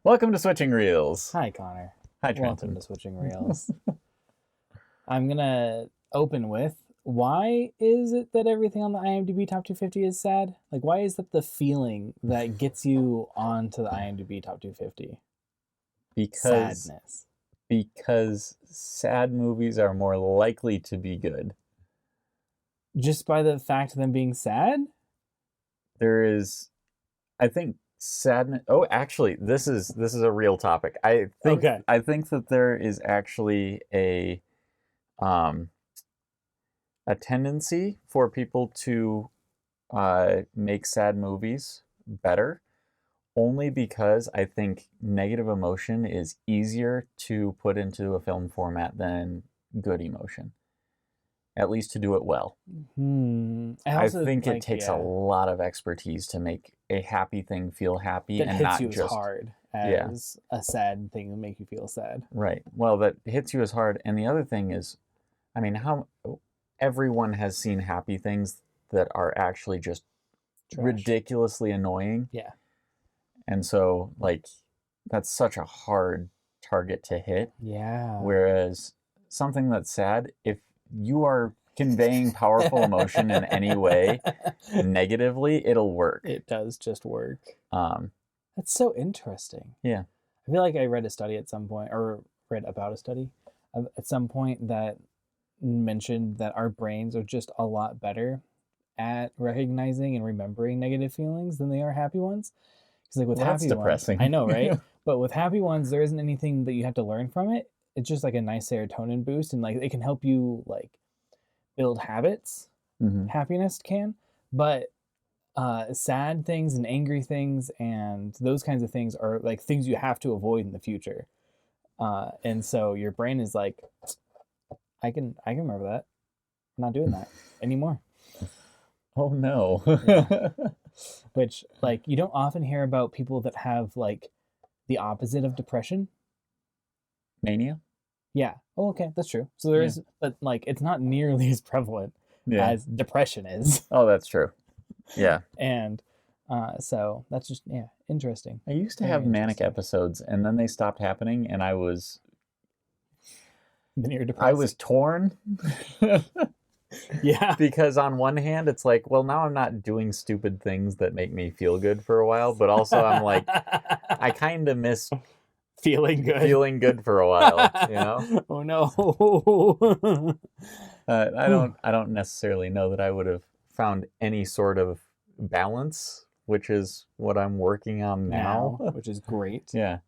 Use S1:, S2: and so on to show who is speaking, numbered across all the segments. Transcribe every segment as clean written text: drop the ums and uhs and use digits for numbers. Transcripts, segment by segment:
S1: Welcome to Switching Reels.
S2: Hi, Connor.
S1: Hi, Trenton.
S2: Welcome to Switching Reels. I'm going to open with, why is it that everything on the IMDb Top 250 is sad? Like, why is that the feeling that gets you onto the IMDb Top 250? Sadness.
S1: Because sad movies are more likely to be good.
S2: Just by the fact of them being sad?
S1: There is, I think, sadness. Oh, actually, this is a real topic. I think that there is actually a tendency for people to make sad movies better, only because I think negative emotion is easier to put into a film format than good emotion. At least to do it well. I think it takes a lot of expertise to make a happy thing feel happy
S2: that
S1: and
S2: hits
S1: not
S2: you
S1: just
S2: as hard as a sad thing to make you feel sad.
S1: Right. Well, that hits you as hard. And the other thing is, I mean, how everyone has seen happy things that are actually just ridiculously annoying.
S2: Yeah.
S1: And so, like, that's such a hard target to hit.
S2: Yeah.
S1: Whereas something that's sad, if you are conveying powerful emotion in any way negatively, it'll work.
S2: It does just work. That's so interesting.
S1: Yeah.
S2: I feel like I read a study at some point, or read about a study at some point that mentioned that our brains are just a lot better at recognizing and remembering negative feelings than they are happy ones. Because like with happy
S1: depressing.
S2: ones, I know, right? But with happy ones, there isn't anything that you have to learn from it. It's just like a nice serotonin boost, and like it can help you like build habits. Happiness can, but sad things and angry things and those kinds of things are like things you have to avoid in the future. And so your brain is like, I can remember that. I'm not doing that anymore.
S1: Oh no.
S2: Yeah. Which like you don't often hear about people that have like the opposite of depression.
S1: Mania?
S2: Yeah. Oh, okay. That's true. So there is, but like, it's not nearly as prevalent as depression is.
S1: Oh, that's true. Yeah.
S2: And so that's just, interesting.
S1: I used to have manic episodes and then they stopped happening and I was torn.
S2: Yeah.
S1: Because on one hand, it's like, well, now I'm not doing stupid things that make me feel good for a while, but also I'm like, I kind of miss feeling good for a while, you know?
S2: Oh no.
S1: I don't necessarily know that I would have found any sort of balance, which is what I'm working on now.
S2: Which is great.
S1: Yeah.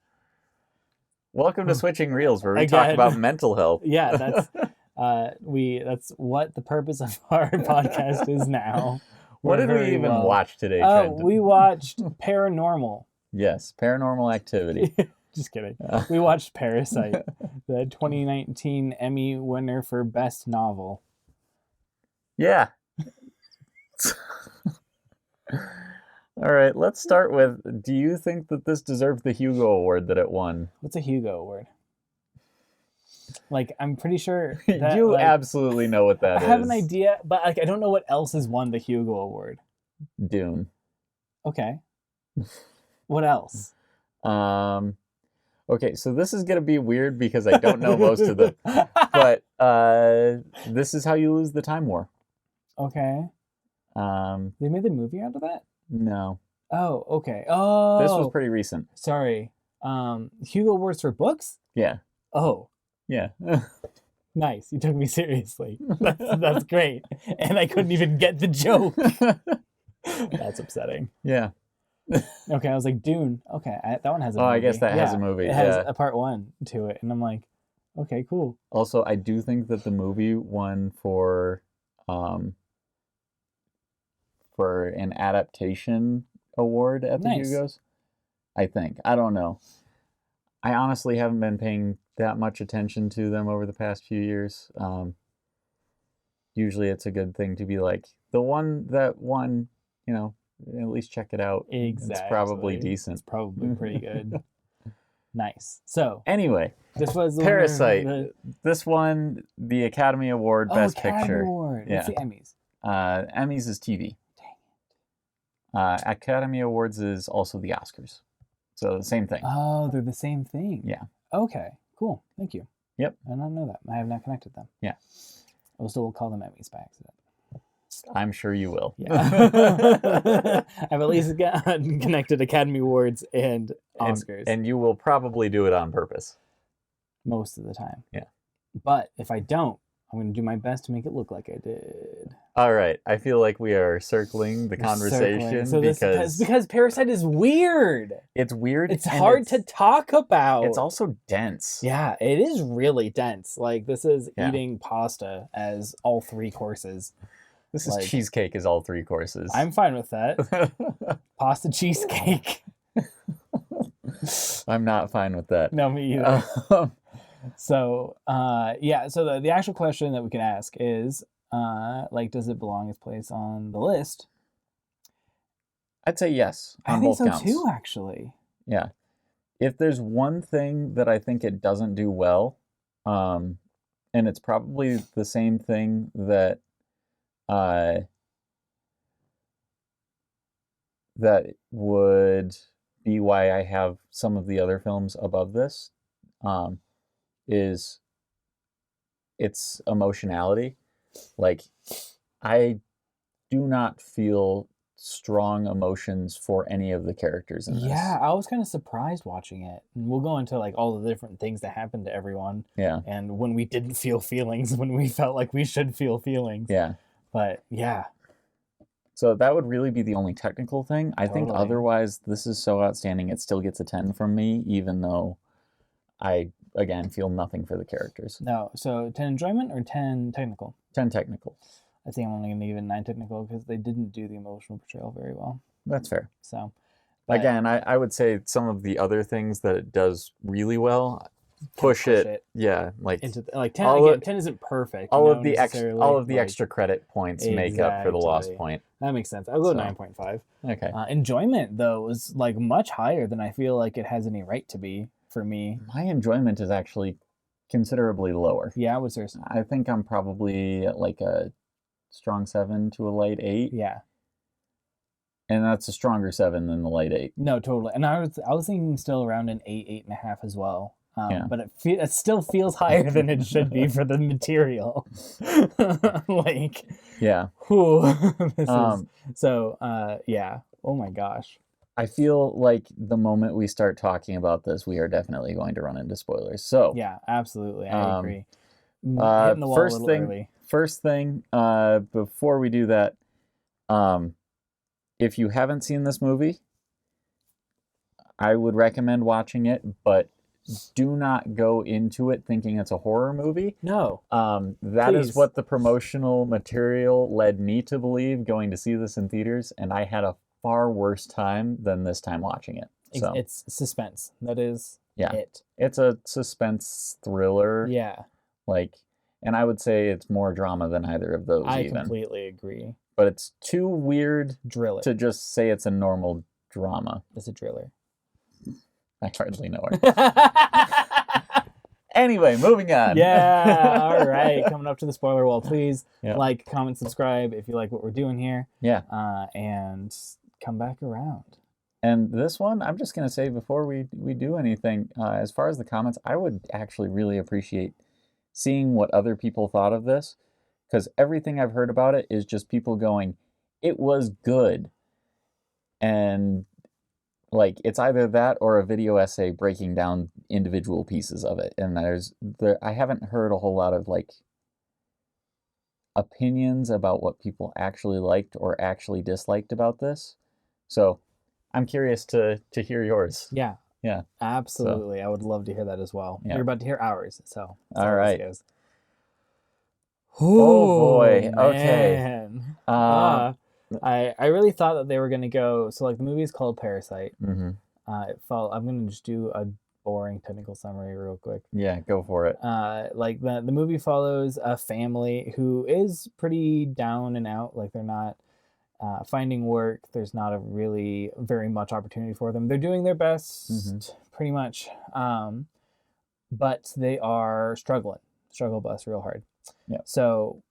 S1: Welcome to Switching Reels, where we talk about mental health.
S2: Yeah, that's that's what the purpose of our podcast is now.
S1: What did we even watch today, Trenton?
S2: We watched Paranormal.
S1: Yes, Paranormal Activity.
S2: Just kidding. We watched Parasite, the 2019 Emmy winner for Best Novel.
S1: Yeah. All right, let's start with, do you think that this deserved the Hugo Award that it won?
S2: What's a Hugo Award? Like, I'm pretty sure that,
S1: you absolutely know what that is.
S2: I have an idea, but like I don't know what else has won the Hugo Award.
S1: Dune.
S2: Okay. What else?
S1: Okay, so this is going to be weird because I don't know most of them. But this is how you lose the Time War.
S2: Okay. They made the movie out of that?
S1: No.
S2: Oh, okay. Oh.
S1: This was pretty recent.
S2: Sorry. Hugo Awards for books?
S1: Yeah.
S2: Oh.
S1: Yeah.
S2: Nice. You took me seriously. That's great. And I couldn't even get the joke. That's upsetting.
S1: Yeah.
S2: Okay, I was like, Dune. Okay, that one has a movie.
S1: I guess that has a movie.
S2: It has a part 1 to it. And I'm like, okay, cool.
S1: Also, I do think that the movie won for an adaptation award at the Hugos. I think. I don't know. I honestly haven't been paying that much attention to them over the past few years. Usually it's a good thing to be like, the one that won, at least check it out.
S2: Exactly.
S1: It's probably decent.
S2: It's probably pretty good. Nice. So
S1: anyway,
S2: this was
S1: Parasite. This won the Academy Award Best Picture.
S2: Award.
S1: Yeah.
S2: What's the Emmys?
S1: Emmys is TV. Academy Awards is also the Oscars. So the same thing.
S2: Oh, they're the same thing.
S1: Yeah.
S2: Okay, cool. Thank you.
S1: Yep.
S2: I don't know that. I have not connected them.
S1: Yeah.
S2: I still will call them Emmys by accident.
S1: I'm sure you will.
S2: Yeah. I've at least connected Academy Awards and Oscars.
S1: And you will probably do it on purpose.
S2: Most of the time.
S1: Yeah.
S2: But if I don't, I'm going to do my best to make it look like I did.
S1: All right. I feel like we are circling the conversation
S2: So because Parasite is weird.
S1: It's weird.
S2: It's hard to talk about.
S1: It's also dense.
S2: Yeah, it is really dense. Like, this is eating pasta as all 3 courses.
S1: This is cheesecake as all 3 courses.
S2: I'm fine with that. Pasta cheesecake.
S1: I'm not fine with that.
S2: No, me either. So, so the actual question that we can ask is, does it belong its place on the list?
S1: I'd say yes.
S2: I think so too, actually.
S1: Yeah. If there's one thing that I think it doesn't do well, and it's probably the same thing that that would be why I have some of the other films above this, is its emotionality. Like, I do not feel strong emotions for any of the characters in this.
S2: Yeah, I was kind of surprised watching it. And we'll go into all the different things that happened to everyone.
S1: Yeah.
S2: And when we didn't feel feelings, when we felt like we should feel feelings.
S1: Yeah.
S2: But yeah.
S1: So that would really be the only technical thing. I think otherwise this is so outstanding it still gets a 10 from me, even though I, again, feel nothing for the characters.
S2: No, so 10 enjoyment or 10 technical?
S1: 10 technical.
S2: I think I'm only going to give it 9 technical because they didn't do the emotional portrayal very well.
S1: That's fair.
S2: So,
S1: again, I would say some of the other things that it does really well, push it. Yeah,
S2: into 10. 10 isn't perfect.
S1: All of the extra credit points make up for the lost point.
S2: That makes sense. I'll go 9.5.
S1: Okay.
S2: Enjoyment though was much higher than I feel like it has any right to be for me.
S1: My enjoyment is actually considerably lower.
S2: Yeah, what's yours?
S1: I think I'm probably at a strong 7 to a light 8.
S2: Yeah.
S1: And that's a stronger 7 than the light 8.
S2: No, totally. And I was thinking still around an 8, 8.5 as well. But it still feels higher than it should be for the material.
S1: Yeah.
S2: Yeah. Oh my gosh.
S1: I feel like the moment we start talking about this, we are definitely going to run into spoilers. So
S2: yeah, absolutely. I agree. Hitting the wall a little early.
S1: First thing, before we do that, if you haven't seen this movie, I would recommend watching it, but do not go into it thinking it's a horror movie.
S2: No.
S1: That is what the promotional material led me to believe going to see this in theaters, and I had a far worse time than this time watching it. So
S2: it's suspense. That is it.
S1: It's a suspense thriller.
S2: Yeah.
S1: And I would say it's more drama than either of those.
S2: I completely agree.
S1: But it's too weird
S2: to
S1: just say it's a normal drama.
S2: It's a driller.
S1: I hardly know her. Anyway, moving on.
S2: Yeah, all right. Coming up to the spoiler wall, please like, comment, subscribe if you like what we're doing here.
S1: Yeah.
S2: And come back around.
S1: And this one, I'm just going to say before we do anything, as far as the comments, I would actually really appreciate seeing what other people thought of this, because everything I've heard about it is just people going, it was good. And it's either that or a video essay breaking down individual pieces of it. And I haven't heard a whole lot of opinions about what people actually liked or actually disliked about this. So I'm curious to hear yours.
S2: Yeah.
S1: Yeah.
S2: Absolutely. So, I would love to hear that as well. Yeah. You're about to hear ours. So
S1: all right.
S2: Oh
S1: boy.
S2: Man.
S1: Okay.
S2: I really thought that they were going to go, so the movie is called Parasite.
S1: Mm-hmm.
S2: I'm going to just do a boring technical summary real quick.
S1: Yeah, go for it.
S2: The movie follows a family who is pretty down and out. They're not finding work. There's not really very much opportunity for them. They're doing their best, pretty much. But they are struggle bus real hard.
S1: Yeah.
S2: So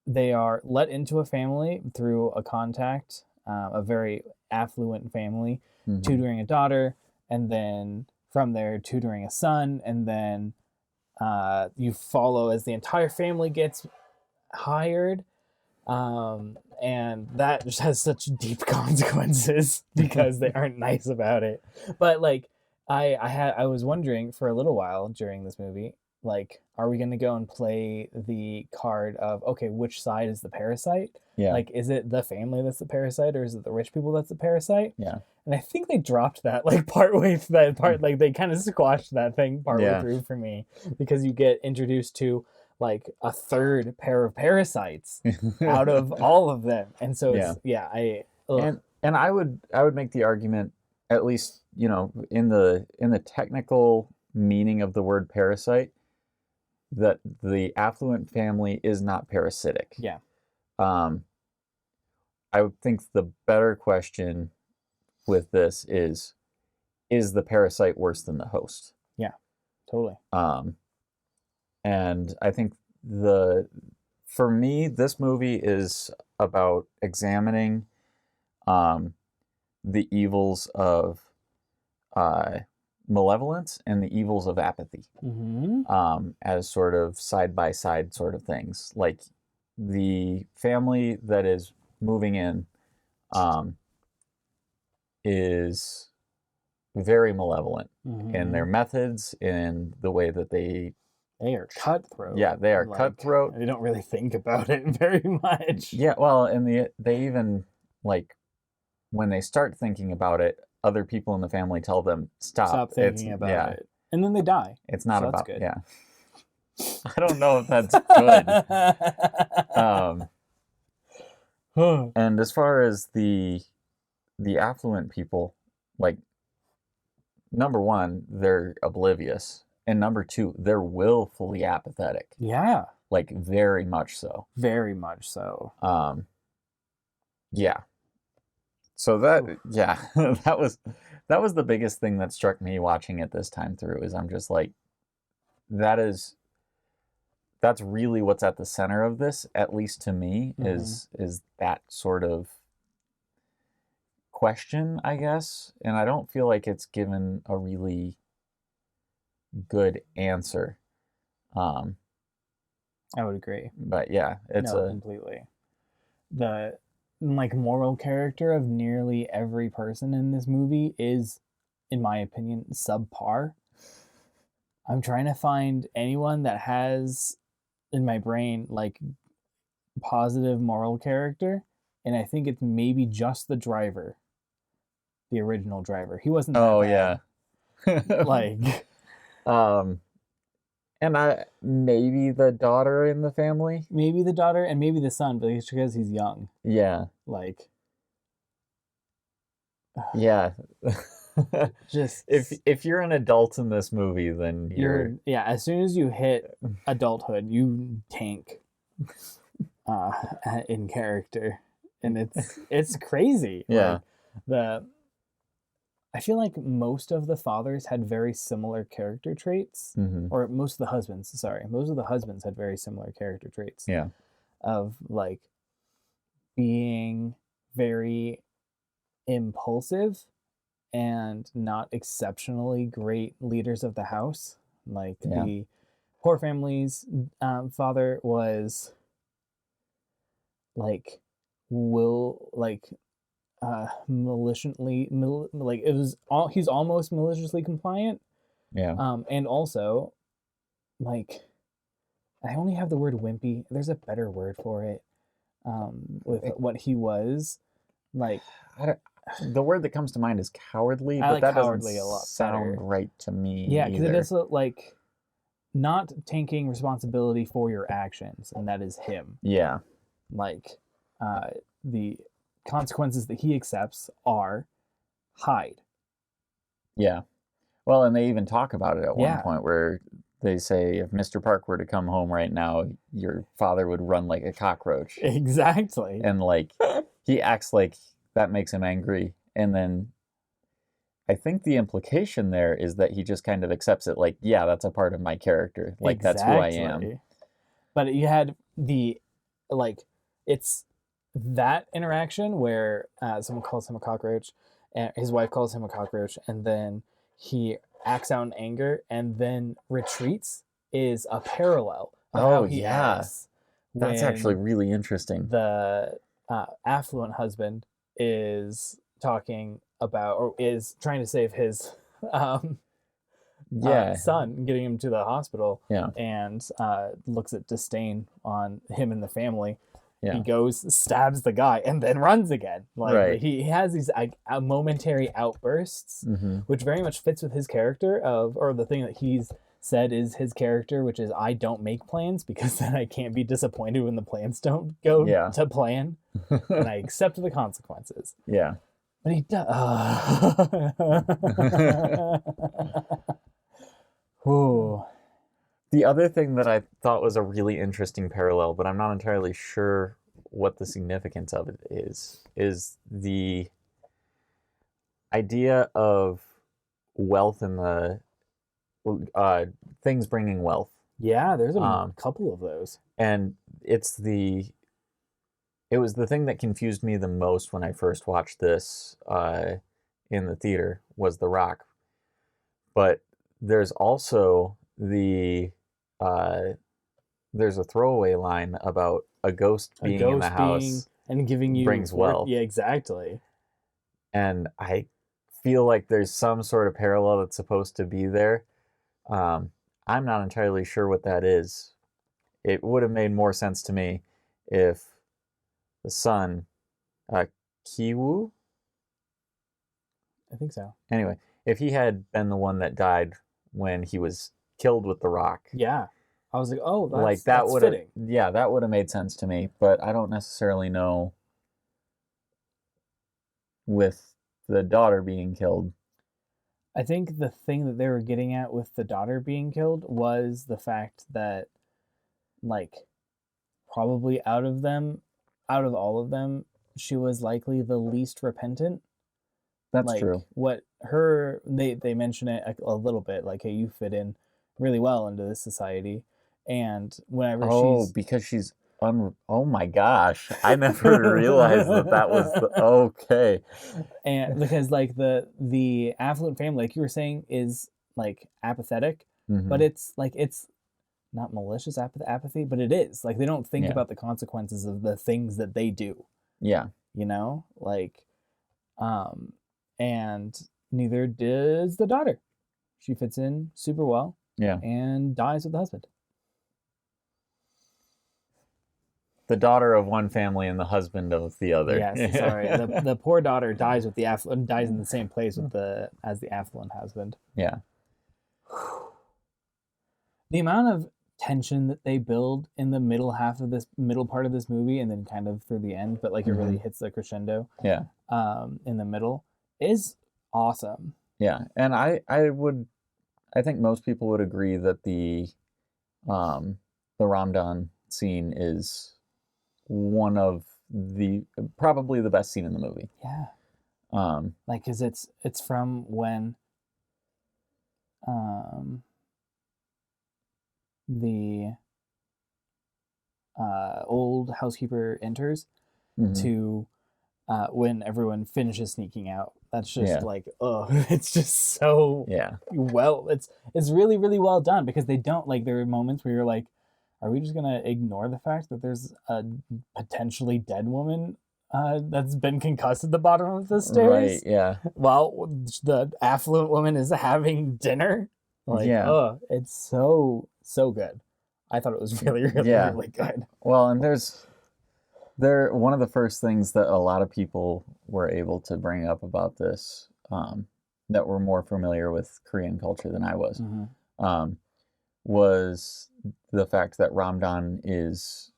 S2: they are let into a family through a contact, a very affluent family, tutoring a daughter. and then from there tutoring a son, and then you follow as the entire family gets hired, and that just has such deep consequences because they aren't nice about it. But like I was wondering for a little while during this movie, like, are we going to go and play the card of, okay, which side is the parasite?
S1: Yeah.
S2: Like, is it the family that's the parasite, or is it the rich people that's the parasite?
S1: Yeah.
S2: And I think they dropped that like partway through that part. Like they kind of squashed that thing partway through for me, because you get introduced to like a third pair of parasites out of all of them. And so it's,
S1: and I would make the argument, at least, you know, in the technical meaning of the word parasite, that the affluent family is not parasitic.
S2: Yeah.
S1: I would think the better question with this is the parasite worse than the host?
S2: Yeah, totally.
S1: And I think for me, this movie is about examining the evils of malevolence and the evils of apathy, as sort of side by side sort of things. Like the family that is moving in is very malevolent in their methods, in the way that they
S2: are cutthroat.
S1: Yeah, they are cutthroat.
S2: They don't really think about it very much.
S1: Yeah, well, and they even, like, when they start thinking about it, other people in the family tell them, stop
S2: thinking about it. And then they die.
S1: It's not
S2: so
S1: about
S2: good.
S1: Yeah. I don't know if that's good. And as far as the affluent people, like, number one, they're oblivious, and number two, they're willfully apathetic.
S2: Yeah.
S1: Like, very much so.
S2: Very much so.
S1: Yeah. So that was the biggest thing that struck me watching it this time through, is I'm just like, that's really what's at the center of this, at least to me, is that sort of question, I guess. And I don't feel like it's given a really good answer.
S2: I would agree.
S1: But yeah, it's
S2: completely. The like moral character of nearly every person in this movie is, in my opinion, subpar. I'm trying to find anyone that has in my brain like positive moral character, and I think it's maybe just the driver, the original driver. He wasn't that bad. Like
S1: and maybe the daughter in the family,
S2: maybe the daughter, and maybe the son, but it's because he's young.
S1: Yeah.
S2: Like,
S1: yeah.
S2: Just
S1: if you're an adult in this movie, then you're
S2: as soon as you hit adulthood, you tank in character, and it's crazy.
S1: Yeah.
S2: Like, I feel like most of the fathers had very similar character traits, or most of the husbands had very similar character traits.
S1: Yeah.
S2: Of like being very impulsive and not exceptionally great leaders of the house. Like the poor family's father was like maliciously, like it was all, he's almost maliciously compliant.
S1: Yeah.
S2: And also, like, I only have the word wimpy. There's a better word for it. With what he was, like,
S1: the word that comes to mind is cowardly, but that doesn't sound right to me.
S2: Yeah, because it does look like not taking responsibility for your actions, and that is him.
S1: Yeah.
S2: Like, the consequences that he accepts are hide.
S1: Yeah. Well, and they even talk about it at one point where they say, if Mr. Park were to come home right now, your father would run like a cockroach.
S2: Exactly.
S1: And like, he acts like that makes him angry. And then I think the implication there is that he just kind of accepts it, like, yeah, that's a part of my character. Like, that's who I am.
S2: But you had it's that interaction where someone calls him a cockroach, and his wife calls him a cockroach, and then he acts out in anger and then retreats is a parallel of how he acts
S1: that's actually really interesting.
S2: The affluent husband is talking about, or is trying to save his son, getting him to the hospital, and looks at disdain on him and the family. Yeah. He goes, stabs the guy, and then runs again. Like he has these momentary outbursts, which very much fits with his character or the thing that he's said is his character, which is, I don't make plans because then I can't be disappointed when the plans don't go to plan, and I accept the consequences. Yeah. But he does.
S1: The other thing that I thought was a really interesting parallel, but I'm not entirely sure what the significance of it is the idea of wealth and the things bringing wealth.
S2: Yeah, there's a couple of those.
S1: And it was the thing that confused me the most when I first watched this in the theater was The Rock. But there's also there's a throwaway line about a ghost being in the house
S2: and giving you
S1: brings wealth.
S2: Yeah, exactly.
S1: And I feel like there's some sort of parallel that's supposed to be there. I'm not entirely sure what that is. It would have made more sense to me if the son, Kiwoo?
S2: I think so.
S1: Anyway, if he had been the one that died when he was killed with the rock.
S2: Yeah. I was like, oh, that's fitting.
S1: Yeah, that would have made sense to me, but I don't necessarily know with the daughter being killed.
S2: I think the thing that they were getting at with the daughter being killed was the fact that, like, probably out of all of them, she was likely the least repentant.
S1: That's true.
S2: They mention it a little bit, like, hey, you fit in really well into this society. And whenever
S1: because she's oh my gosh, I never realized that was okay.
S2: And because, like, the affluent family, like you were saying, is like apathetic, but it's not malicious apathy, but it is like they don't think about the consequences of the things that they do.
S1: Yeah,
S2: like, and neither does the daughter. She fits in super well.
S1: Yeah,
S2: and dies with the husband.
S1: The daughter of one family and the husband of the other.
S2: Yes, sorry. The poor daughter dies with dies in the same place as the affluent husband.
S1: Yeah.
S2: The amount of tension that they build in the middle part of this movie, and then kind of through the end, but like it really hits the crescendo.
S1: Yeah.
S2: In the middle is awesome.
S1: Yeah, and I think most people would agree that the Ramadan scene is one of probably the best scene in the movie.
S2: Yeah. Like, cause it's from when the old housekeeper enters to when everyone finishes sneaking out. That's just like, it's just so it's really, really well done, because they don't, like, there are moments where you're like, are we just gonna ignore the fact that there's a potentially dead woman that's been concussed at the bottom of the stairs?
S1: Right, yeah.
S2: While the affluent woman is having dinner. Like, it's so good. I thought it was really, really, really good.
S1: Well, and one of the first things that a lot of people were able to bring up about this, that were more familiar with Korean culture than I was, was the fact that Ramadan is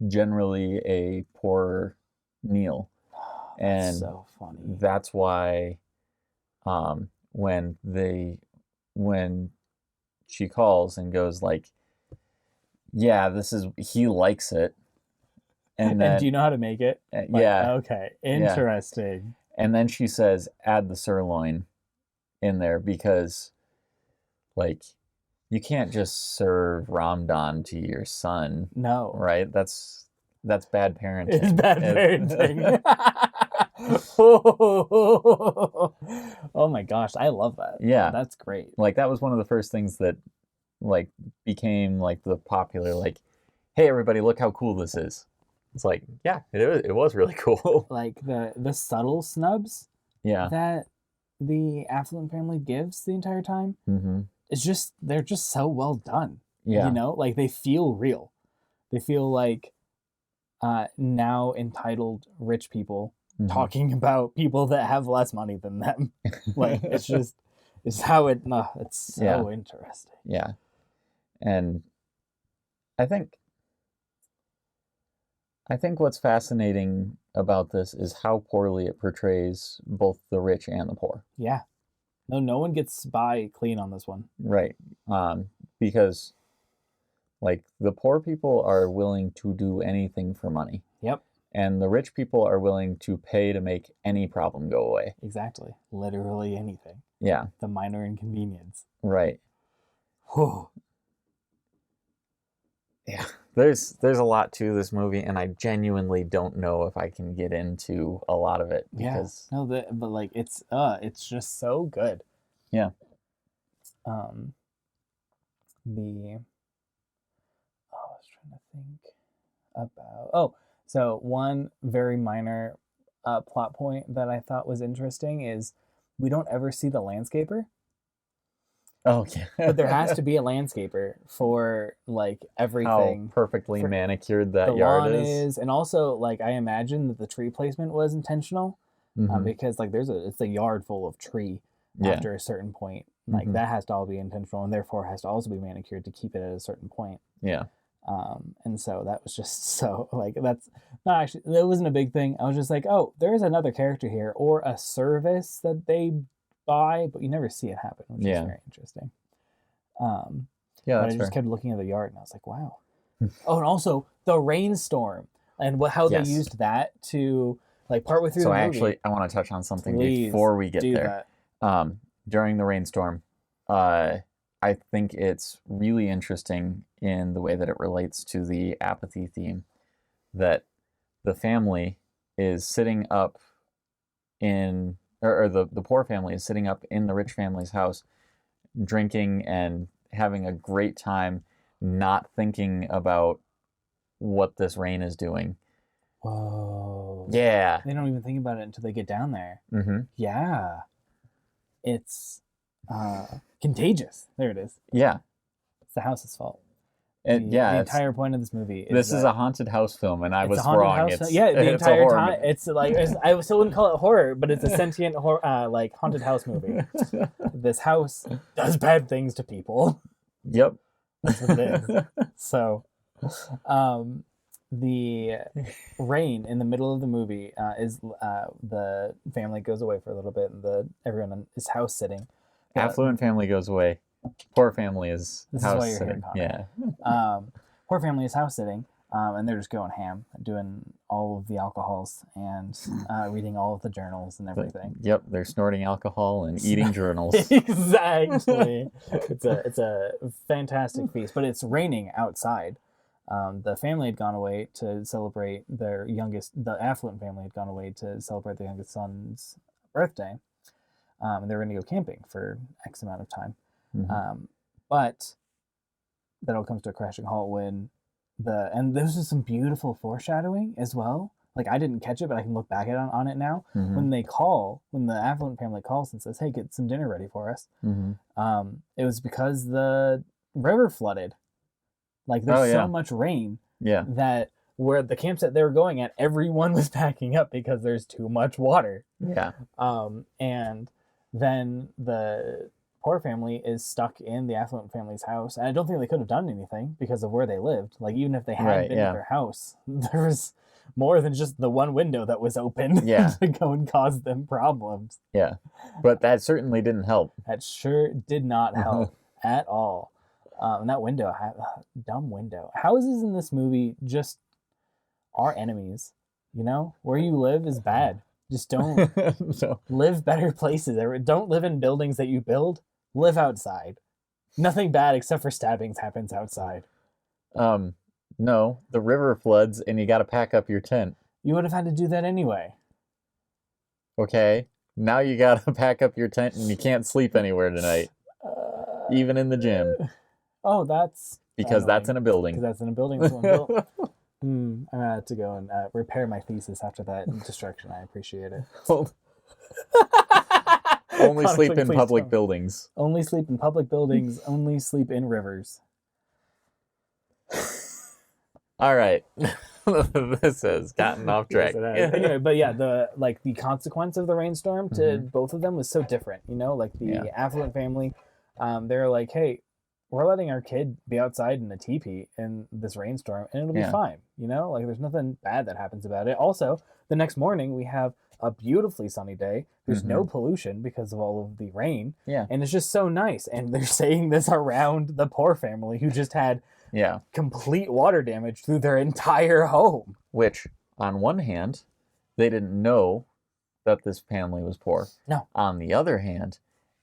S1: generally a poor meal. And
S2: so funny.
S1: That's why when she calls and goes like, yeah, he likes it. And then,
S2: do you know how to make it? Okay. Interesting.
S1: Yeah. And then she says, add the sirloin in there, because, like, you can't just serve Ramadan to your son.
S2: No.
S1: Right? That's bad parenting.
S2: It's bad parenting. Oh my gosh, I love that.
S1: Yeah.
S2: That's great.
S1: Like, that was one of the first things that, like, became, like, the popular, like, hey, everybody, look how cool this is. It's like, yeah, it was really cool.
S2: Like, the subtle snubs
S1: Yeah.
S2: that the affluent family gives the entire time, it's just, they're just so well done.
S1: Yeah.
S2: You know, like, they feel real. They feel like now entitled rich people talking about people that have less money than them. Like, it's just, it's how it's so interesting.
S1: Yeah. And I think what's fascinating about this is how poorly it portrays both the rich and the poor.
S2: Yeah. No one gets by clean on this one.
S1: Right. Because, like, the poor people are willing to do anything for money.
S2: Yep.
S1: And the rich people are willing to pay to make any problem go away.
S2: Exactly. Literally anything.
S1: Yeah.
S2: The minor inconvenience.
S1: Right.
S2: Whew.
S1: Yeah. There's a lot to this movie, and I genuinely don't know if I can get into a lot of it because
S2: but like it's just so good.
S1: Yeah.
S2: I was trying to think about so one very minor plot point that I thought was interesting is we don't ever see the landscaper.
S1: Oh, yeah.
S2: But there has to be a landscaper for, like, everything.
S1: How perfectly manicured that yard is.
S2: And also, like, I imagine that the tree placement was intentional because, like, it's a yard full of tree after a certain point. Like, that has to all be intentional and therefore has to also be manicured to keep it at a certain point.
S1: Yeah.
S2: And so that was just so, like, that's not actually, that wasn't a big thing. I was just like, oh, there is another character here or a service that they buy, but you never see it happen, which is very interesting.
S1: Yeah,
S2: but I just kept looking at the yard and I was like, wow. Oh, and also the rainstorm and how they used that to, like, partway through the movie. So
S1: actually, I want to touch on something before we get there. During the rainstorm, I think it's really interesting in the way that it relates to the apathy theme, that the family is sitting up in, or the poor family is sitting up in the rich family's house, drinking and having a great time, not thinking about what this rain is doing.
S2: Whoa.
S1: Yeah.
S2: They don't even think about it until they get down there. Yeah. It's contagious. There it is.
S1: Yeah.
S2: It's the house's fault.
S1: The
S2: entire point of this movie is
S1: this is a haunted house film, and I was wrong.
S2: The entire time it's like I still wouldn't call it horror, but it's a sentient horror, like, haunted house movie. This house does bad things to people.
S1: Yep,
S2: that's what it is. So, the rain in the middle of the movie is the family goes away for a little bit, and everyone is house sitting.
S1: Affluent family goes away. Poor family is house
S2: why you're
S1: sitting.
S2: Here, poor family is house sitting, and they're just going ham, doing all of the alcohols and reading all of the journals and everything.
S1: Yep, they're snorting alcohol and eating journals.
S2: Exactly. It's a fantastic feast, but it's raining outside. The family had gone away to celebrate the affluent family had gone away to celebrate their youngest son's birthday, and they were going to go camping for X amount of time. But that all comes to a crashing halt when and this is some beautiful foreshadowing as well. Like, I didn't catch it, but I can look back on it now. When the affluent family calls and says, hey, get some dinner ready for us. It was because the river flooded. Like, there's so much rain that where the campsite they were going at, everyone was packing up because there's too much water.
S1: Yeah.
S2: And then the poor family is stuck in the affluent family's house, and I don't think they could have done anything because of where they lived. Like, even if they had been at their house, there was more than just the one window that was open to go and cause them problems.
S1: Yeah, but that certainly didn't help.
S2: That sure did not help at all. And that window, dumb window. Houses in this movie just are enemies. You know, where you live is bad. Just don't live better places. Don't live in buildings that you build. Live outside. Nothing bad except for stabbings happens outside.
S1: No, the river floods and you got to pack up your tent.
S2: You would have had to do that anyway.
S1: Okay? Now you gotta pack up your tent and you can't sleep anywhere tonight. Even in the gym.
S2: Oh, that's
S1: Because that's in a building.
S2: Because that's in a building someone built. I'm gonna have to go and repair my thesis after that destruction. I appreciate it.
S1: Only sleep in public buildings.
S2: Only sleep in public buildings. Only sleep in rivers.
S1: All right. This has gotten off track.
S2: Yes, anyway, but yeah, the consequence of the rainstorm to both of them was so different. You know, like the affluent family, they're like, hey, we're letting our kid be outside in a teepee in this rainstorm and it'll be fine. You know, like there's nothing bad that happens about it. Also, the next morning we have a beautifully sunny day. There's no pollution because of all of the rain.
S1: Yeah.
S2: And it's just so nice. And they're saying this around the poor family who just had complete water damage through their entire home.
S1: Which, on one hand, they didn't know that this family was poor.
S2: No.
S1: On the other hand,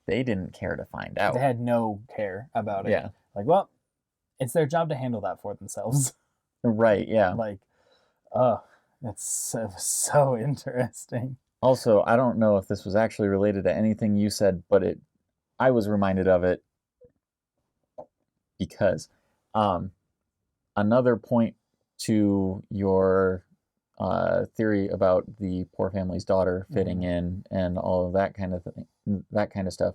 S1: they didn't care to find out.
S2: They had no care about it.
S1: Yeah.
S2: Like, well, it's their job to handle that for themselves.
S1: Right, yeah.
S2: Like, that's so interesting.
S1: Also, I don't know if this was actually related to anything you said, but I was reminded of it because another point to your theory about the poor family's daughter fitting in and all of that kind of thing, that kind of stuff.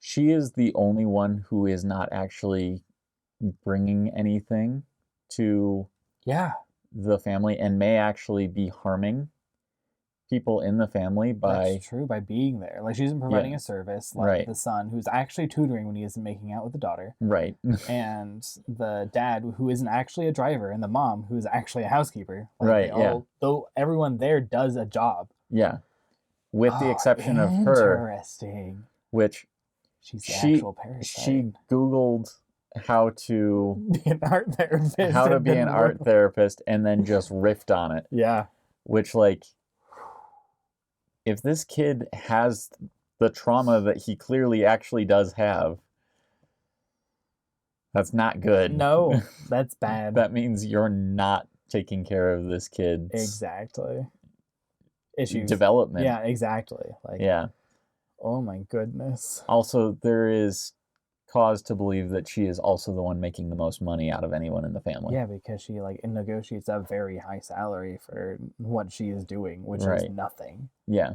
S1: She is the only one who is not actually bringing anything to the family and may actually be harming people in the family by...
S2: That's true, by being there. Like, she isn't providing a service, like the son, who's actually tutoring when he isn't making out with the daughter.
S1: Right.
S2: And the dad, who isn't actually a driver, and the mom, who is actually a housekeeper. Like, though everyone there does a job.
S1: Yeah. With the exception of her.
S2: Interesting.
S1: Which...
S2: She's the actual parasite.
S1: She Googled how to
S2: be an art therapist.
S1: How to be an art therapist and then just riffed on it.
S2: Yeah.
S1: Which, like, if this kid has the trauma that he clearly actually does have, that's not good.
S2: No, that's bad.
S1: That means you're not taking care of this kid's
S2: issues.
S1: Development.
S2: Yeah, exactly. Like, oh my goodness.
S1: Also, there is cause to believe that she is also the one making the most money out of anyone in the family.
S2: Yeah, because she negotiates a very high salary for what she is doing, which is nothing.
S1: Yeah.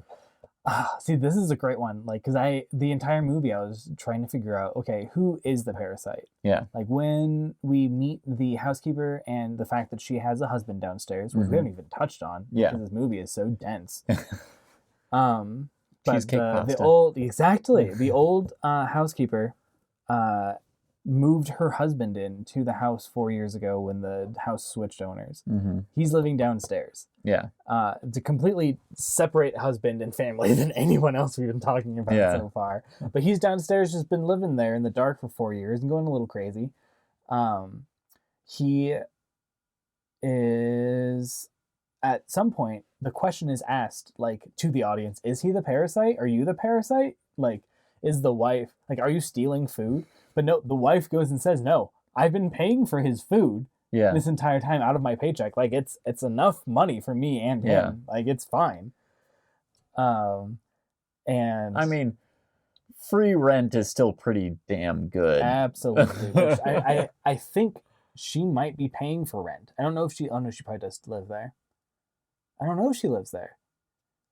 S2: See, this is a great one. Like, because the entire movie, I was trying to figure out, okay, who is the parasite?
S1: Yeah.
S2: Like, when we meet the housekeeper and the fact that she has a husband downstairs, which we haven't even touched on, because this movie is so dense. But
S1: cheesecake pasta.
S2: The old housekeeper moved her husband into the house 4 years ago when the house switched owners. He's living downstairs.
S1: Yeah.
S2: It's a completely separate husband and family than anyone else we've been talking about so far. But he's downstairs, just been living there in the dark for 4 years and going a little crazy. He is... At some point, the question is asked, like, to the audience, is he the parasite? Are you the parasite? Like, is the wife, like, are you stealing food? But no, the wife goes and says, no, I've been paying for his food this entire time out of my paycheck. Like, it's enough money for me and him. Like, it's fine. And
S1: I mean, free rent is still pretty damn good.
S2: Absolutely. Which I think she might be paying for rent. I don't know if she probably does live there. I don't know if she lives there.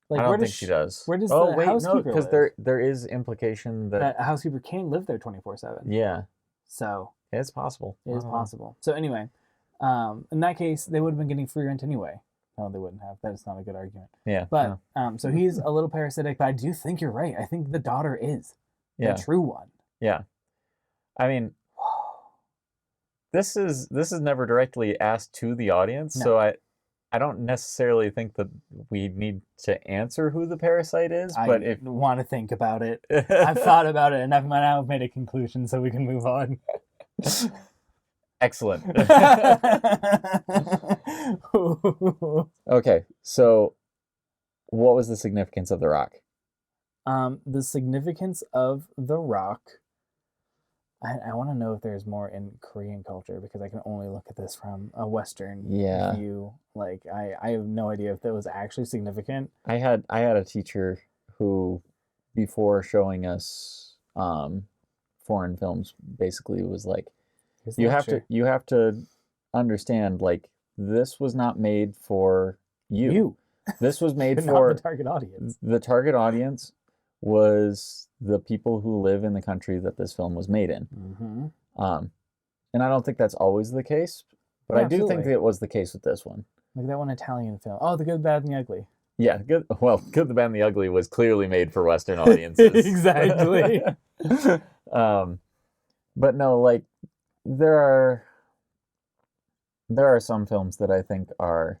S1: Like, I don't think she does.
S2: Where does the housekeeper live?
S1: Because there is implication that
S2: a housekeeper can live there 24/7.
S1: Yeah.
S2: So
S1: it's possible.
S2: It is possible. So anyway, in that case, they would have been getting free rent anyway. No, they wouldn't have. That's not a good argument.
S1: Yeah.
S2: But so he's a little parasitic, but I do think you're right. I think the daughter is the true one.
S1: Yeah. I mean, this is never directly asked to the audience, so I don't necessarily think that we need to answer who the parasite is, but if
S2: you want to think about it, I've thought about it and I've now made a conclusion, so we can move on.
S1: Excellent. Okay, so what was the significance of the rock?
S2: The significance of the rock, I want to know if there's more in Korean culture because I can only look at this from a Western view. Like I have no idea if that was actually significant.
S1: I had a teacher who, before showing us foreign films, basically was like, you have to understand, like, this was not made for you. This was made for
S2: the target audience.
S1: The target audience was the people who live in the country that this film was made in.
S2: Mm-hmm.
S1: And I don't think that's always the case, but I do think that it was the case with this one.
S2: Like that one Italian film. Oh, The Good, Bad, and the Ugly.
S1: Yeah, Good, the Bad, and the Ugly was clearly made for Western audiences.
S2: Exactly.
S1: But no, like, there are some films that I think are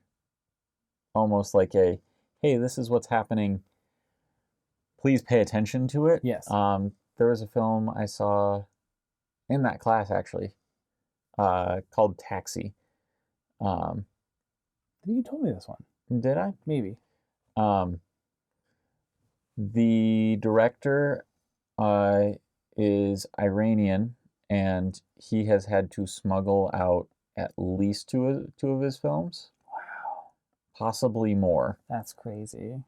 S1: almost like hey, this is what's happening. Please pay attention to it.
S2: Yes.
S1: There was a film I saw in that class, actually, called Taxi.
S2: You told me this one.
S1: Did I?
S2: Maybe.
S1: The director is Iranian, and he has had to smuggle out at least two of his films.
S2: Wow.
S1: Possibly more.
S2: That's crazy.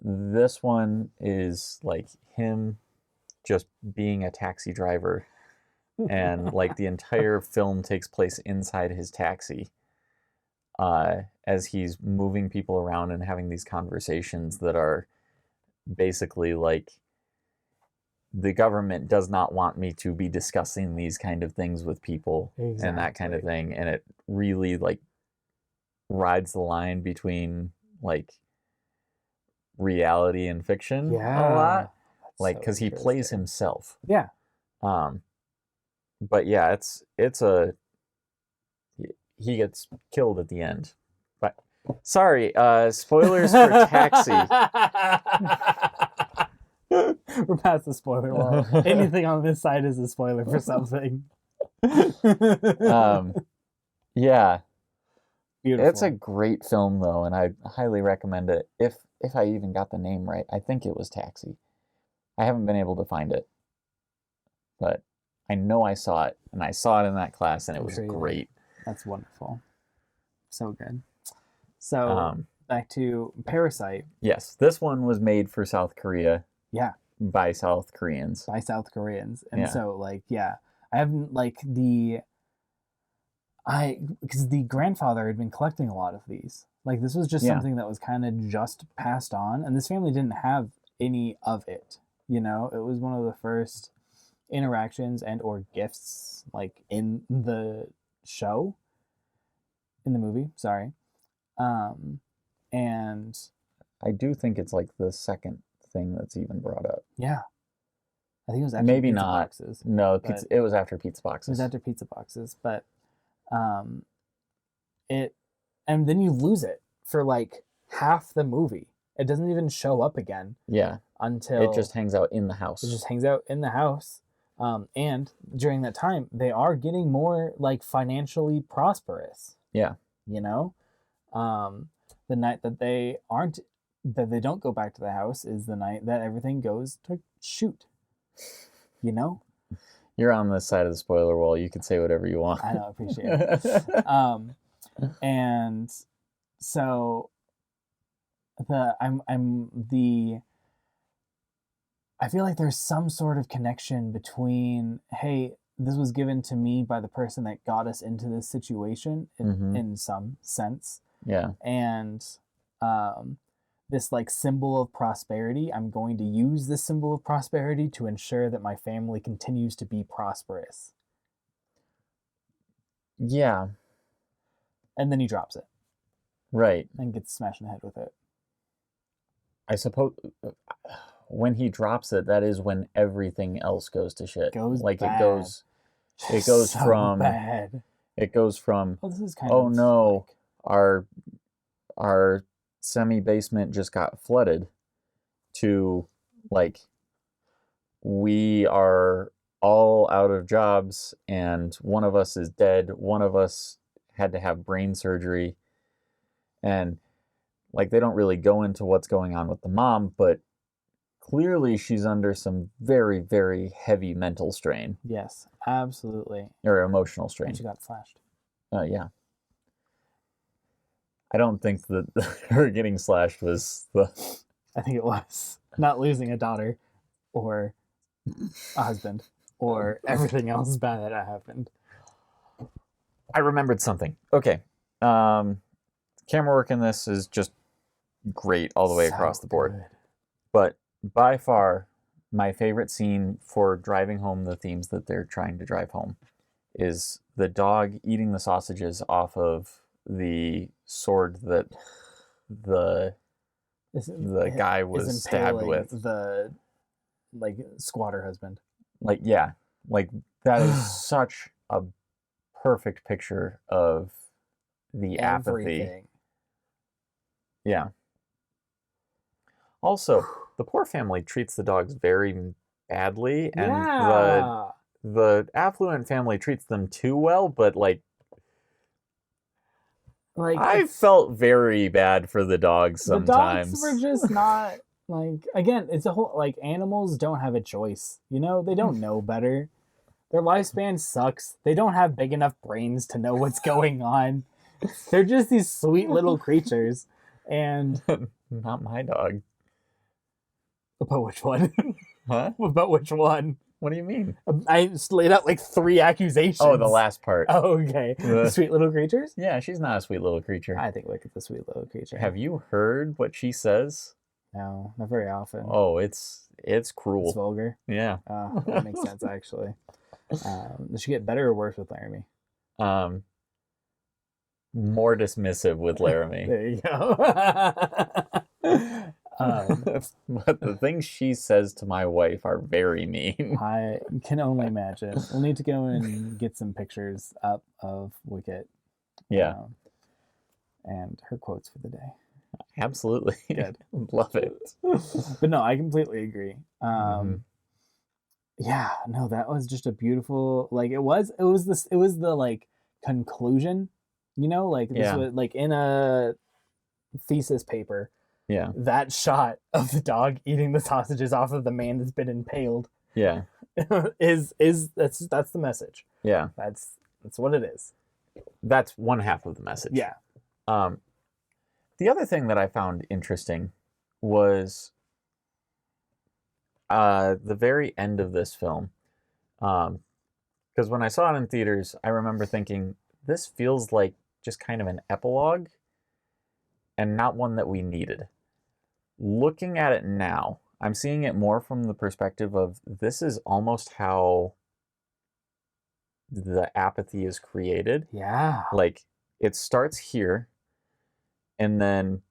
S1: This one is like him just being a taxi driver, and like the entire film takes place inside his taxi, as he's moving people around and having these conversations that are basically like, the government does not want me to be discussing these kind of things with people. Exactly. And that kind of thing. And it really like rides the line between like reality and fiction a lot. That's like, because he plays himself.
S2: Yeah.
S1: But yeah, he gets killed at the end. But sorry, spoilers for Taxi.
S2: We're past the spoiler wall. Anything on this side is a spoiler for something.
S1: Yeah.
S2: Beautiful.
S1: It's a great film though, and I highly recommend it. If I even got the name right, I think it was Taxi. I haven't been able to find it, but I know I saw it, and I saw it in that class, and it was great.
S2: That's wonderful. So good. So back to Parasite.
S1: Yes, this one was made for South Korea.
S2: Yeah.
S1: By South Koreans.
S2: And so like, yeah, I haven't like because the grandfather had been collecting a lot of these. Like this was just something that was kind of just passed on, and this family didn't have any of it. You know, it was one of the first interactions and or gifts like in the movie. Sorry. And
S1: I do think it's like the second thing that's even brought up.
S2: Yeah. I think it was after
S1: Maybe
S2: Pizza
S1: not.
S2: Boxes.
S1: No, it was after Pizza Boxes.
S2: It was after Pizza Boxes, but and then you lose it for like half the movie. It doesn't even show up again.
S1: Yeah.
S2: Until
S1: it just hangs out in the house.
S2: And during that time, they are getting more like financially prosperous.
S1: Yeah.
S2: You know, the night that they don't go back to the house is the night that everything goes to shoot. You know,
S1: you're on this side of the spoiler wall. You can say whatever you want.
S2: I know, I appreciate it. And so I feel like there's some sort of connection between, hey, this was given to me by the person that got us into this situation in some sense.
S1: Yeah.
S2: And this like symbol of prosperity, I'm going to use this symbol of prosperity to ensure that my family continues to be prosperous.
S1: Yeah.
S2: And then he drops it.
S1: Right.
S2: And gets smashed in the head with it.
S1: I suppose when he drops it, that is when everything else goes to shit.
S2: It
S1: goes
S2: so
S1: from
S2: bad.
S1: It goes from,
S2: this is kind
S1: oh
S2: of
S1: no,
S2: like...
S1: our semi-basement just got flooded, to like, we are all out of jobs and one of us is dead, one of us had to have brain surgery, and like they don't really go into what's going on with the mom, but clearly she's under some very, very heavy mental strain.
S2: Yes, absolutely.
S1: Or emotional strain.
S2: And she got slashed.
S1: Yeah. I don't think that her getting slashed was the...
S2: I think it was. Not losing a daughter or a husband or everything else bad that happened.
S1: I remembered something. Okay. Camera work in this is just great all the way across the board.
S2: Good.
S1: But by far, my favorite scene for driving home the themes that they're trying to drive home is the dog eating the sausages off of the sword that the guy was stabbed with.
S2: The squatter husband.
S1: That is such a perfect picture of the apathy.
S2: Everything.
S1: Yeah. Also, the poor family treats the dogs very badly, and the affluent family treats them too well, but I felt very bad for the dogs sometimes.
S2: The dogs were just not again, it's a whole animals don't have a choice. They don't know better. Their lifespan sucks. They don't have big enough brains to know what's going on. They're just these sweet little creatures. And
S1: not my dog.
S2: About which one?
S1: Huh?
S2: About which one?
S1: What do you mean?
S2: I just laid out 3 accusations.
S1: Oh, the last part.
S2: Oh, okay. The sweet little creatures?
S1: Yeah, she's not a sweet little creature.
S2: I think it's a sweet little creature.
S1: Have you heard what she says?
S2: No, not very often.
S1: Oh, it's cruel.
S2: It's vulgar.
S1: Yeah.
S2: That makes sense, actually. Does she get better or worse with Laramie?
S1: More dismissive with Laramie.
S2: There you go.
S1: But the things she says to my wife are very mean.
S2: I can only imagine. We'll need to go and get some pictures up of Wicket.
S1: Yeah.
S2: And her quotes for the day.
S1: Absolutely.
S2: Good.
S1: Love it.
S2: But no, I completely agree. Yeah, no, that was just a beautiful, it was the conclusion, this was in a thesis paper.
S1: Yeah.
S2: That shot of the dog eating the sausages off of the man that's been impaled.
S1: Yeah.
S2: is that's the message.
S1: Yeah.
S2: That's what it is.
S1: That's one half of the message.
S2: Yeah.
S1: The other thing that I found interesting was the very end of this film. Because when I saw it in theaters, I remember thinking, this feels like just kind of an epilogue and not one that we needed. Looking at it now, I'm seeing it more from the perspective of this is almost how the apathy is created.
S2: Yeah.
S1: It starts here, and then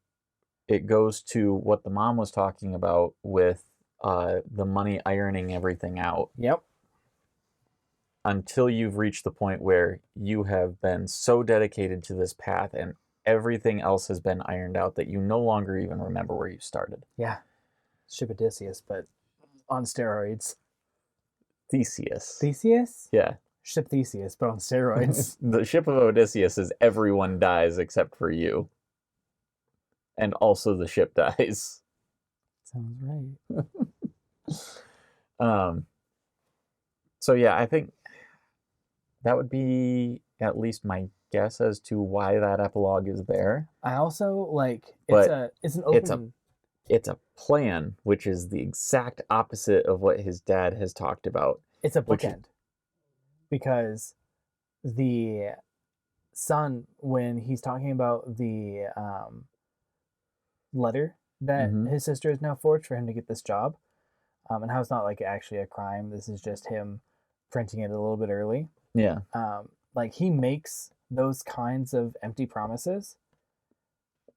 S1: it goes to what the mom was talking about with the money ironing everything out.
S2: Yep.
S1: Until you've reached the point where you have been so dedicated to this path and everything else has been ironed out that you no longer even remember where you started.
S2: Yeah. Ship Odysseus, but on steroids.
S1: Theseus.
S2: Theseus?
S1: Yeah.
S2: Ship Theseus, but on steroids.
S1: The ship of Odysseus is everyone dies except for you. And also the ship dies.
S2: Sounds right.
S1: So yeah, I think that would be at least my guess as to why that epilogue is there.
S2: I also it's an open.
S1: It's a plan, which is the exact opposite of what his dad has talked about.
S2: It's a bookend. Because the son, when he's talking about the letter that his sister has now forged for him to get this job, and how it's not actually a crime, this is just him printing it a little bit early.
S1: Yeah.
S2: He makes those kinds of empty promises.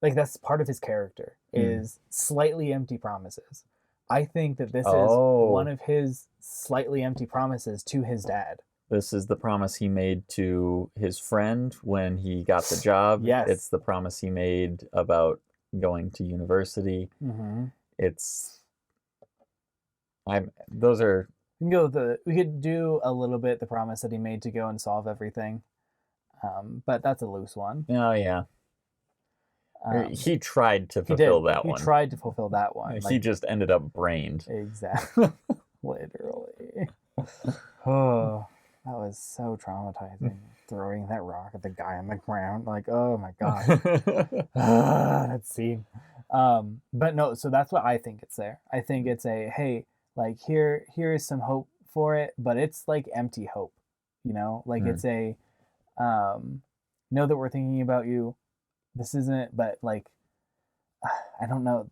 S2: That's part of his character, is slightly empty promises. I think that this is one of his slightly empty promises to his dad.
S1: This is the promise he made to his friend when he got the job.
S2: Yes.
S1: It's the promise he made about going to university.
S2: Mm-hmm. We could do a little bit the promise that he made to go and solve everything. But that's a loose one.
S1: Oh, yeah. He tried to fulfill that
S2: one.
S1: He
S2: tried to fulfill that one.
S1: He just ended up brained.
S2: Exactly. Literally. Oh, that was so traumatizing. Throwing that rock at the guy on the ground. Like, oh my God. That scene. But no, so that's what I think it's there. I think it's a, hey, like here is some hope for it, but it's like empty hope, you know? Like it's a, know that we're thinking about you. This isn't, but like, I don't know,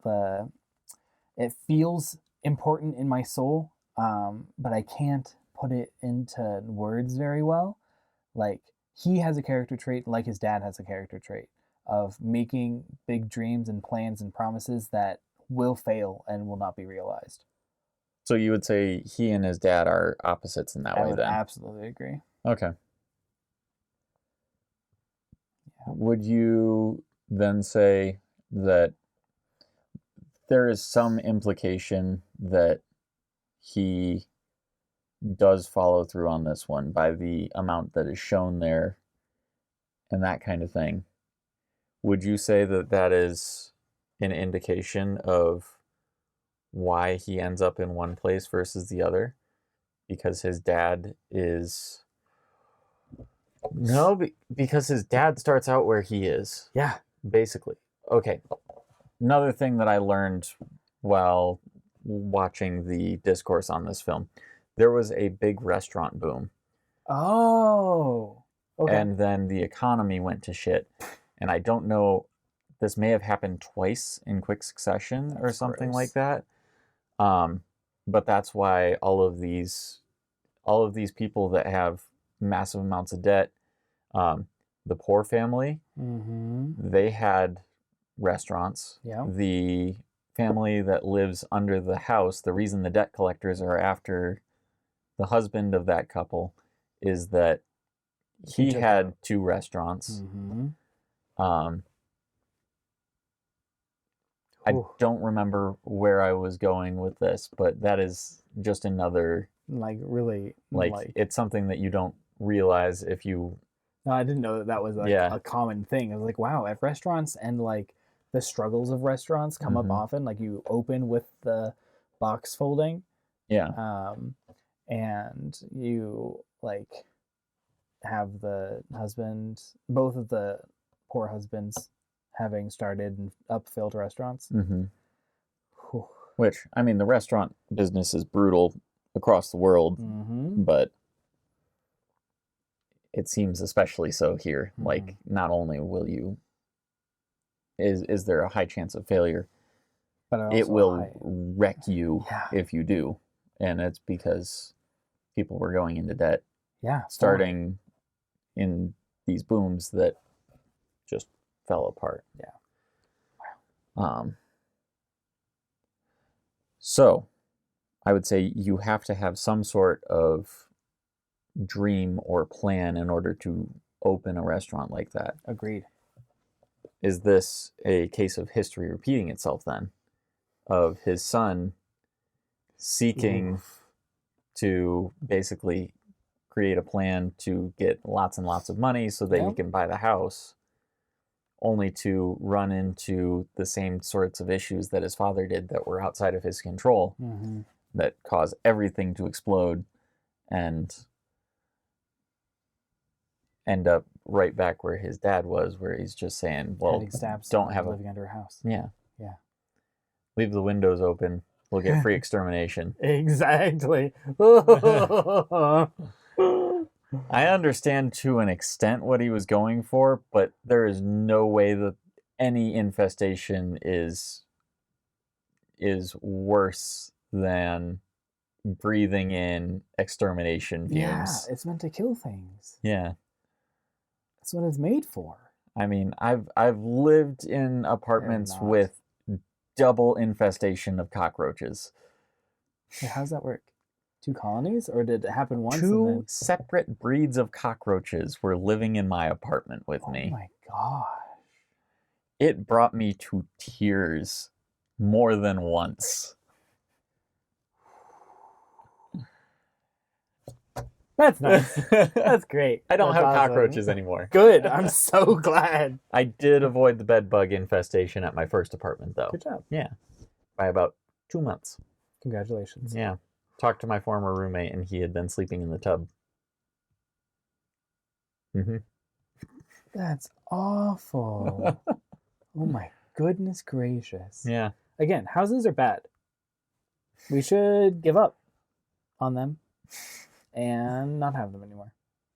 S2: it feels important in my soul, but I can't put it into words very well. Like he has a character trait, like his dad has a character trait of making big dreams and plans and promises that will fail and will not be realized.
S1: So you would say he and his dad are opposites in that way, then?
S2: I would absolutely agree.
S1: Okay. Yeah. Would you then say that there is some implication that he does follow through on this one by the amount that is shown there and that kind of thing? Would you say that that is an indication of why he ends up in one place versus the other? Because his dad is... No, because his dad starts out where he is.
S2: Yeah.
S1: Basically. Okay. Another thing that I learned while watching the discourse on this film, there was a big restaurant boom.
S2: Oh. Okay.
S1: And then the economy went to shit. And I don't know, this may have happened twice in quick succession or something like that. But that's why all of these people that have massive amounts of debt, the poor family, they had restaurants.
S2: Yeah.
S1: The family that lives under the house, the reason the debt collectors are after the husband of that couple is that he had 2 restaurants. I don't remember where I was going with this, but that is just another...
S2: Like, really...
S1: Like it's something that you don't realize if you...
S2: No, I didn't know that was a common thing. I was like, wow, if restaurants and like the struggles of restaurants come up often, like you open with the box folding.
S1: Yeah.
S2: And you like have the husband, both of the poor husbands having started and upfilled restaurants.
S1: Which, I mean, the restaurant business is brutal across the world, but it seems especially so here. Like, not only will you... Is there a high chance of failure, but it will wreck you if you do. And it's because people were going into debt.
S2: Yeah.
S1: Starting in these booms that just fell apart.
S2: Yeah.
S1: Wow. So I would say you have to have some sort of dream or plan in order to open a restaurant like that.
S2: Agreed.
S1: Is this a case of history repeating itself then? Of his son seeking to basically create a plan to get lots and lots of money so that he can buy the house, only to run into the same sorts of issues that his father did that were outside of his control, that cause everything to explode and end up right back where his dad was, where he's just saying, well, don't have
S2: living under a house.
S1: Yeah.
S2: Yeah.
S1: Leave the windows open. We'll get free extermination.
S2: Exactly.
S1: I understand to an extent what he was going for, but there is no way that any infestation is worse than breathing in extermination fumes.
S2: Yeah, it's meant to kill things.
S1: Yeah.
S2: That's what it's made for.
S1: I mean, I've lived in apartments with double infestation of cockroaches.
S2: Wait, how does that work? 2 colonies, or did it happen once?
S1: 2 separate breeds of cockroaches were living in my apartment with me.
S2: Oh my gosh.
S1: It brought me to tears more than once.
S2: That's nice. That's great.
S1: I don't
S2: That's
S1: have
S2: awesome.
S1: cockroaches anymore.
S2: Good. I'm so glad.
S1: I did avoid the bed bug infestation at my first apartment, though.
S2: Good job.
S1: Yeah. By about 2 months.
S2: Congratulations.
S1: Yeah. Talked to my former roommate, and he had been sleeping in the tub. Mm-hmm.
S2: That's awful. Oh my goodness gracious.
S1: Yeah.
S2: Again, houses are bad. We should give up on them and not have them anymore.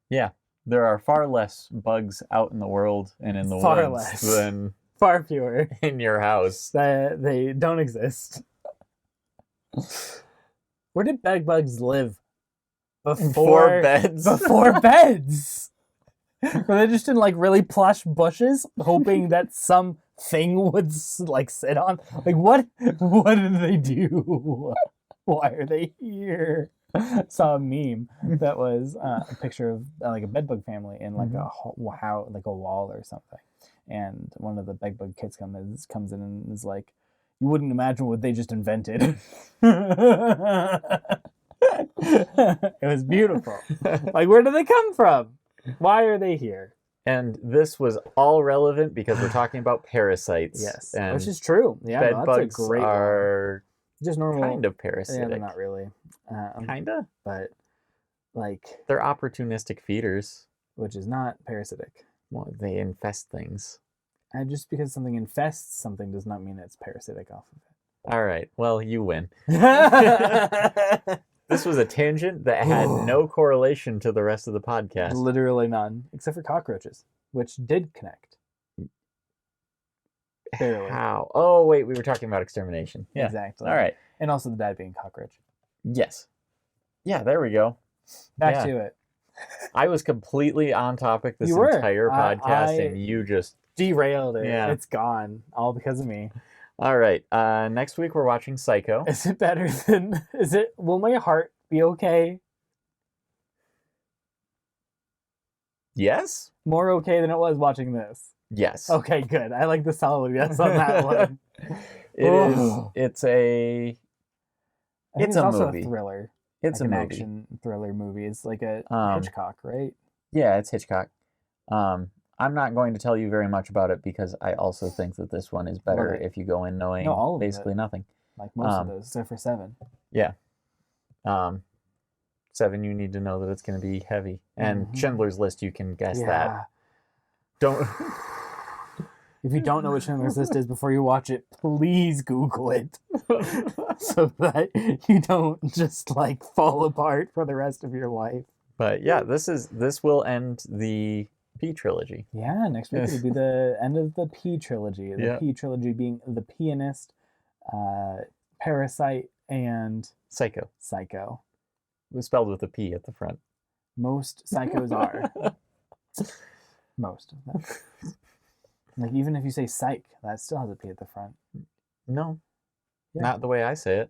S1: Yeah. There are far less bugs out in the world and in the woods than
S2: far fewer
S1: in your house.
S2: They don't exist. Where did bed bugs live?
S1: Before beds.
S2: Before beds. Were they just in like really plush bushes, hoping that some thing would like sit on? Like what did they do? Why are they here? Saw a meme that was a picture of like a bedbug family in like like a wall or something, and one of the bedbug kids comes in and is like, "You wouldn't imagine what they just invented." It was beautiful. Like, where do they come from? Why are they here?
S1: And this was all relevant because we're talking about parasites.
S2: Yes,
S1: and
S2: which is true. Yeah,
S1: bed
S2: no, that's
S1: bugs
S2: a great
S1: are
S2: one. Just normal.
S1: kind of parasitic.
S2: Yeah, they're not really.
S1: Kinda,
S2: but like
S1: they're opportunistic feeders,
S2: which is not parasitic.
S1: Well, they infest things.
S2: And just because something infests something does not mean it's parasitic off of it.
S1: All right. Well, you win. This was a tangent that had no correlation to the rest of the podcast.
S2: Literally none, except for cockroaches, which did connect. Barely.
S1: How? Oh, wait, we were talking about extermination. Yeah.
S2: Exactly.
S1: All right.
S2: And also the dad being cockroach.
S1: Yes. Yeah, there we go.
S2: Back to it.
S1: I was completely on topic this
S2: You were.
S1: entire podcast, and you just
S2: derailed it.
S1: Yeah.
S2: It's gone. All because of me.
S1: All right. Next week we're watching Psycho.
S2: Is it better than... Will my heart be okay?
S1: Yes?
S2: More okay than it was watching this.
S1: Yes.
S2: Okay, good. I like the solid yes on that one.
S1: It's a
S2: also
S1: movie.
S2: A thriller.
S1: It's
S2: like
S1: an
S2: action thriller movie. It's like a Hitchcock, right?
S1: Yeah, it's Hitchcock. I'm not going to tell you very much about it because I also think that this one is better if you go in knowing basically nothing.
S2: Like most of those, except for 7.
S1: Yeah. 7, you need to know that it's going to be heavy. And Schindler's List, you can guess that. Don't...
S2: If you don't know what Schindler's List is before you watch it, please Google it. So that you don't just like fall apart for the rest of your life.
S1: But yeah, this will end the P trilogy.
S2: Yeah, next week will be the end of the P trilogy. The P trilogy being The Pianist, Parasite, and
S1: Psycho.
S2: Psycho.
S1: It was spelled with a P at the front.
S2: Most psychos are. Most of them. Like, even if you say psych, that still has a P at the front.
S1: No. Yeah. Not the way I say it.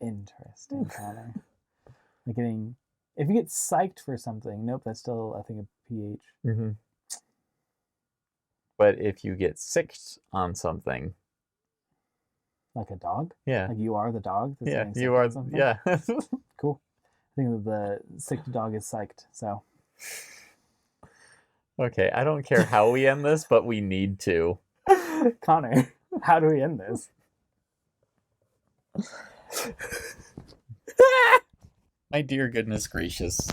S2: Interesting, Connor. Like if you get psyched for something, nope, that's still, I think, a PH.
S1: Mm-hmm. But if you get sicked on something.
S2: Like a dog?
S1: Yeah.
S2: Like you are the dog?
S1: Yeah, you are. Yeah.
S2: Cool. I think that the sick dog is psyched, so.
S1: Okay, I don't care how we end this, but we need to.
S2: Connor, how do we end this?
S1: My dear goodness gracious.